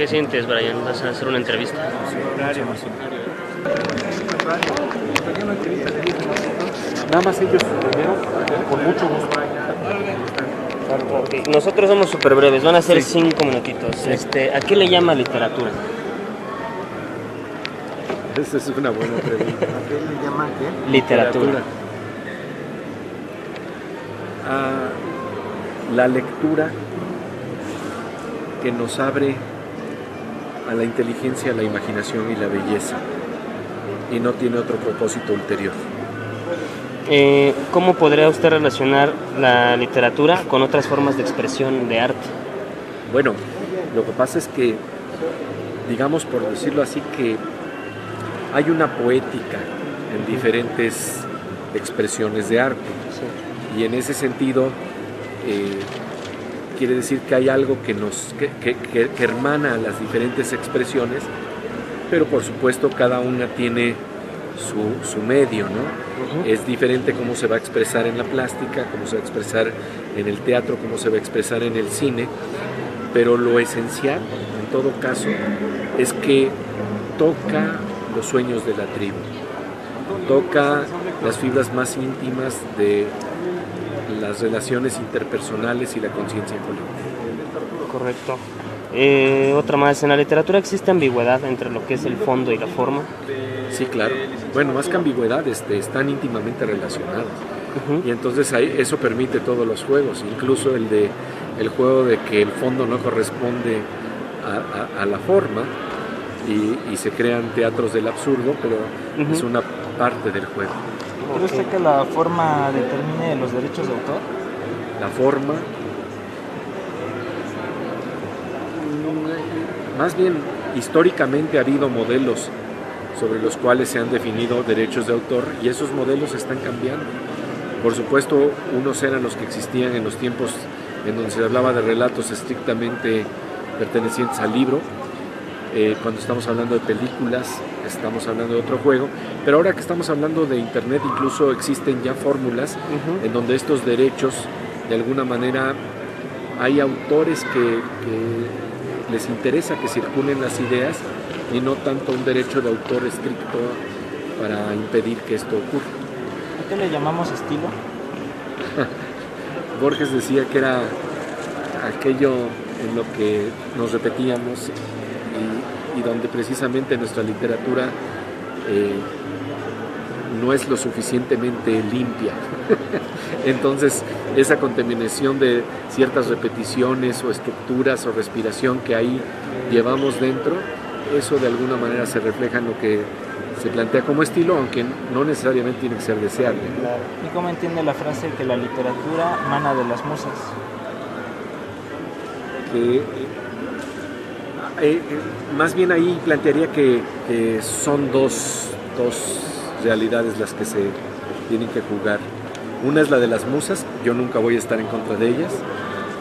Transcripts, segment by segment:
¿Qué sientes, Brian? ¿Vas a hacer una entrevista? Nada más ellos primero, con mucho gusto. Okay. Nosotros somos súper breves, van a ser 5 minutitos. ¿A qué le llama literatura? Esa es una buena pregunta. ¿A qué le llaman qué? Literatura. La lectura que nos abre a la inteligencia, a la imaginación y la belleza, y no tiene otro propósito ulterior. ¿Cómo podría usted relacionar la literatura con otras formas de expresión de arte? Bueno, lo que pasa es que, digamos, por decirlo así, que hay una poética en diferentes expresiones de arte. Sí. Y en ese sentido, quiere decir que hay algo que hermana a las diferentes expresiones, pero por supuesto cada una tiene su medio, ¿no? Es diferente cómo se va a expresar en la plástica, cómo se va a expresar en el teatro, cómo se va a expresar en el cine, pero lo esencial, en todo caso, es que toca los sueños de la tribu, toca las fibras más íntimas de las relaciones interpersonales y la conciencia colectiva. Correcto. Otra más, en la literatura existe ambigüedad entre lo que es el fondo y la forma. Sí, claro. Bueno, más que ambigüedad, están íntimamente relacionadas. Y entonces ahí, eso permite todos los juegos, incluso el juego de que el fondo no corresponde a la forma y se crean teatros del absurdo, pero es una parte del juego. ¿Cree usted que la forma determine los derechos de autor? La forma, más bien históricamente ha habido modelos sobre los cuales se han definido derechos de autor y esos modelos están cambiando. Por supuesto, unos eran los que existían en los tiempos en donde se hablaba de relatos estrictamente pertenecientes al libro. Cuando estamos hablando de películas, estamos hablando de otro juego, pero ahora que estamos hablando de internet, incluso existen ya fórmulas en donde estos derechos, de alguna manera, hay autores que les interesa que circulen las ideas y no tanto un derecho de autor estricto para impedir que esto ocurra. ¿A qué le llamamos estilo? Borges decía que era aquello en lo que nos repetíamos y donde precisamente nuestra literatura no es lo suficientemente limpia. Entonces, esa contaminación de ciertas repeticiones o estructuras o respiración que ahí llevamos dentro, eso de alguna manera se refleja en lo que se plantea como estilo, aunque no necesariamente tiene que ser deseable. ¿Y cómo entiende la frase que la literatura mana de las musas? Más bien ahí plantearía que son dos realidades las que se tienen que jugar. Una es la de las musas, yo nunca voy a estar en contra de ellas,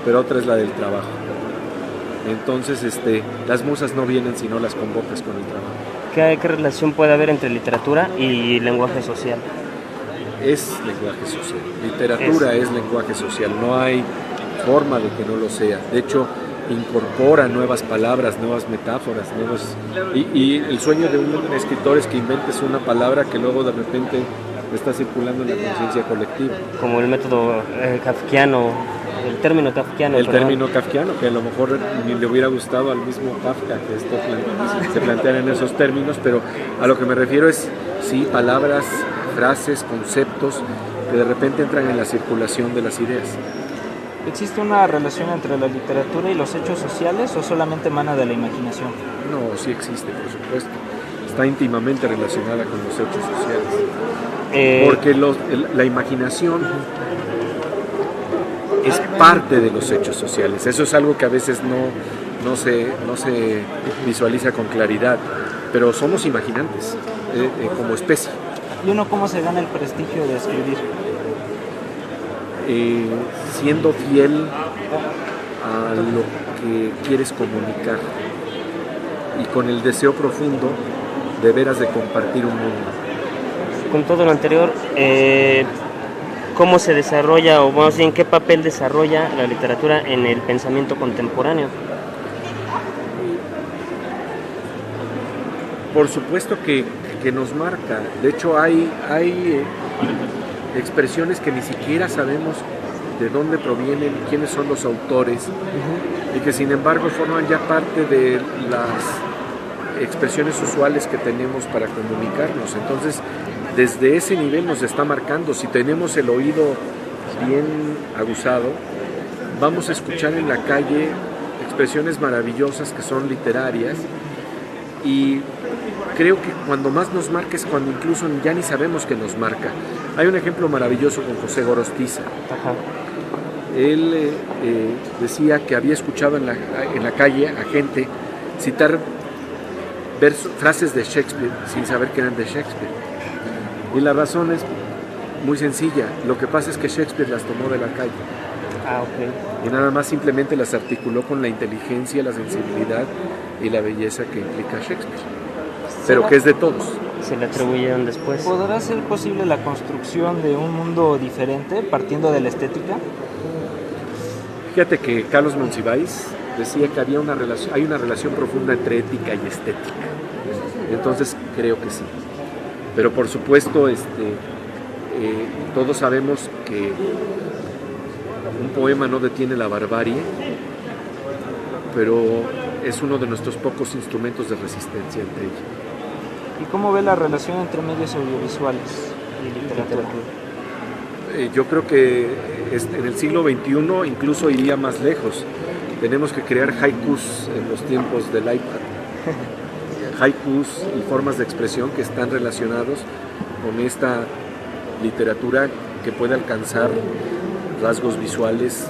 pero otra es la del trabajo. Entonces, las musas no vienen si no las convocas con el trabajo. ¿Qué relación puede haber entre literatura y lenguaje social? Es lenguaje social. Literatura es lenguaje social. No hay forma de que no lo sea. De hecho, incorpora nuevas palabras, nuevas metáforas, y el sueño de un escritor es que inventes una palabra que luego de repente está circulando en la conciencia colectiva. Como el método kafkiano, el término kafkiano. El término kafkiano, que a lo mejor ni le hubiera gustado al mismo Kafka que esto se planteara en esos términos, pero a lo que me refiero es, sí, palabras, frases, conceptos que de repente entran en la circulación de las ideas. ¿Existe una relación entre la literatura y los hechos sociales o solamente emana de la imaginación? No, sí existe, por supuesto. Está íntimamente relacionada con los hechos sociales. Porque la imaginación es parte de los hechos sociales. Eso es algo que a veces no se visualiza con claridad, pero somos imaginantes como especie. ¿Y uno cómo se gana el prestigio de escribir? Siendo fiel a lo que quieres comunicar y con el deseo profundo de veras de compartir un mundo. Con todo lo anterior, ¿cómo se desarrolla, o más bien qué papel desarrolla la literatura en el pensamiento contemporáneo? Por supuesto que nos marca. De hecho, hay expresiones que ni siquiera sabemos de dónde provienen, quiénes son los autores, y que sin embargo forman ya parte de las expresiones usuales que tenemos para comunicarnos. Entonces, desde ese nivel nos está marcando. Si tenemos el oído bien aguzado, vamos a escuchar en la calle expresiones maravillosas que son literarias, y creo que cuando más nos marca es cuando incluso ya ni sabemos que nos marca. Hay un ejemplo maravilloso con José Gorostiza. Ajá. Él decía que había escuchado en la calle a gente citar frases de Shakespeare sin saber que eran de Shakespeare. Y la razón es muy sencilla. Lo que pasa es que Shakespeare las tomó de la calle. Ok. Y nada más simplemente las articuló con la inteligencia, la sensibilidad y la belleza que implica Shakespeare. Pero que es de todos. Se le atribuyeron después. ¿Podrá ser posible la construcción de un mundo diferente partiendo de la estética? Fíjate que Carlos Monsiváis decía que hay una relación profunda entre ética y estética. Entonces creo que sí. Pero por supuesto, todos sabemos que un poema no detiene la barbarie, pero es uno de nuestros pocos instrumentos de resistencia entre ellos. ¿Y cómo ve la relación entre medios audiovisuales y literatura? Yo creo que en el siglo XXI incluso iría más lejos. Tenemos que crear haikus en los tiempos del iPad. Haikus y formas de expresión que están relacionados con esta literatura que puede alcanzar rasgos visuales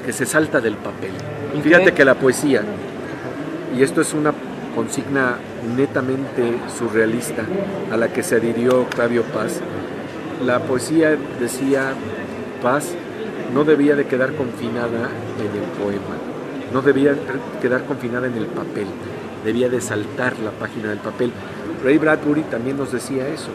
que se salta del papel. Fíjate que la poesía, y esto es una consigna netamente surrealista a la que se adhirió Octavio Paz, la poesía, decía Paz, no debía de quedar confinada en el poema, no debía quedar confinada en el papel, debía de saltar la página del papel. Ray Bradbury también nos decía eso,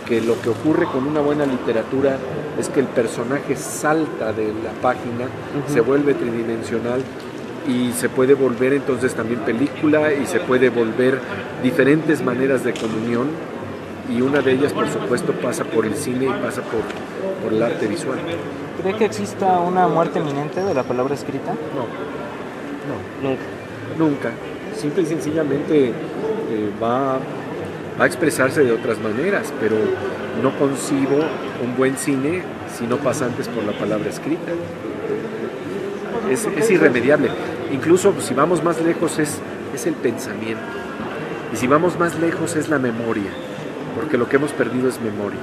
que lo que ocurre con una buena literatura es que el personaje salta de la página, se vuelve tridimensional y se puede volver entonces también película, y se puede volver diferentes maneras de comunión, y una de ellas por supuesto pasa por el cine y pasa por el arte visual. ¿Cree que exista una muerte inminente de la palabra escrita? No, nunca. Simple y sencillamente va a expresarse de otras maneras, pero no concibo un buen cine si no pasa antes por la palabra escrita. Es irremediable. Incluso si vamos más lejos es el pensamiento, y si vamos más lejos es la memoria, porque lo que hemos perdido es memoria.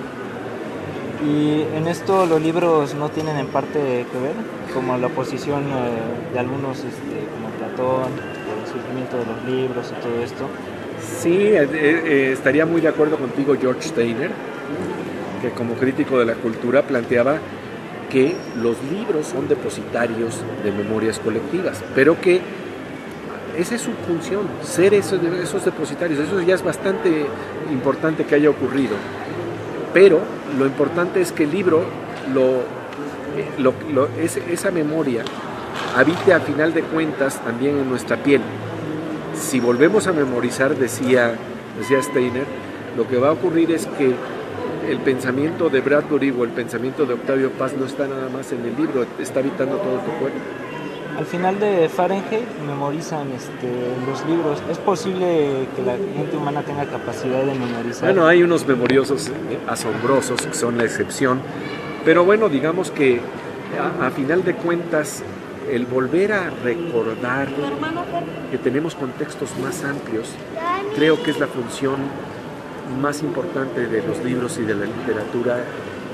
Y en esto los libros no tienen en parte que ver, como la posición de algunos como Platón, el surgimiento de los libros y todo esto. Sí, estaría muy de acuerdo contigo George Steiner, que como crítico de la cultura planteaba que los libros son depositarios de memorias colectivas, pero que esa es su función, ser esos depositarios. Eso ya es bastante importante que haya ocurrido, pero lo importante es que el libro, esa memoria, habite a final de cuentas también en nuestra piel. Si volvemos a memorizar, decía Steiner, lo que va a ocurrir es que el pensamiento de Bradbury o el pensamiento de Octavio Paz no está nada más en el libro, está habitando todo tu cuerpo. Al final de Fahrenheit memorizan los libros. ¿Es posible que la mente humana tenga capacidad de memorizar? Bueno, hay unos memoriosos asombrosos que son la excepción, pero bueno, digamos que a final de cuentas el volver a recordar que tenemos contextos más amplios, creo que es la función más importante de los libros y de la literatura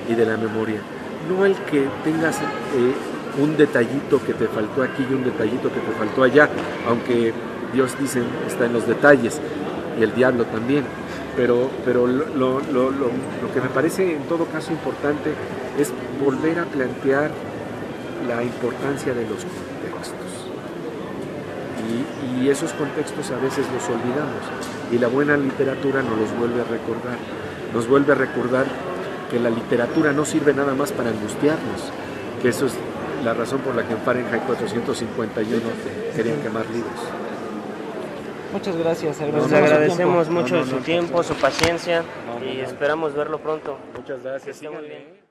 y de la memoria. No el que tengas un detallito que te faltó aquí y un detallito que te faltó allá, aunque Dios, dicen, está en los detalles, y el diablo también. Pero lo que me parece en todo caso importante es volver a plantear la importancia de los contextos. Y esos contextos a veces los olvidamos, y la buena literatura nos los vuelve a recordar. Nos vuelve a recordar que la literatura no sirve nada más para angustiarnos, que eso es la razón por la que en Fahrenheit 451 querían quemar libros. Muchas gracias. Nos Agradecemos agradecemos su tiempo. mucho su tiempo, su paciencia No, y no. esperamos verlo pronto. Muchas gracias. Que esté muy Síganle, bien. ¿eh?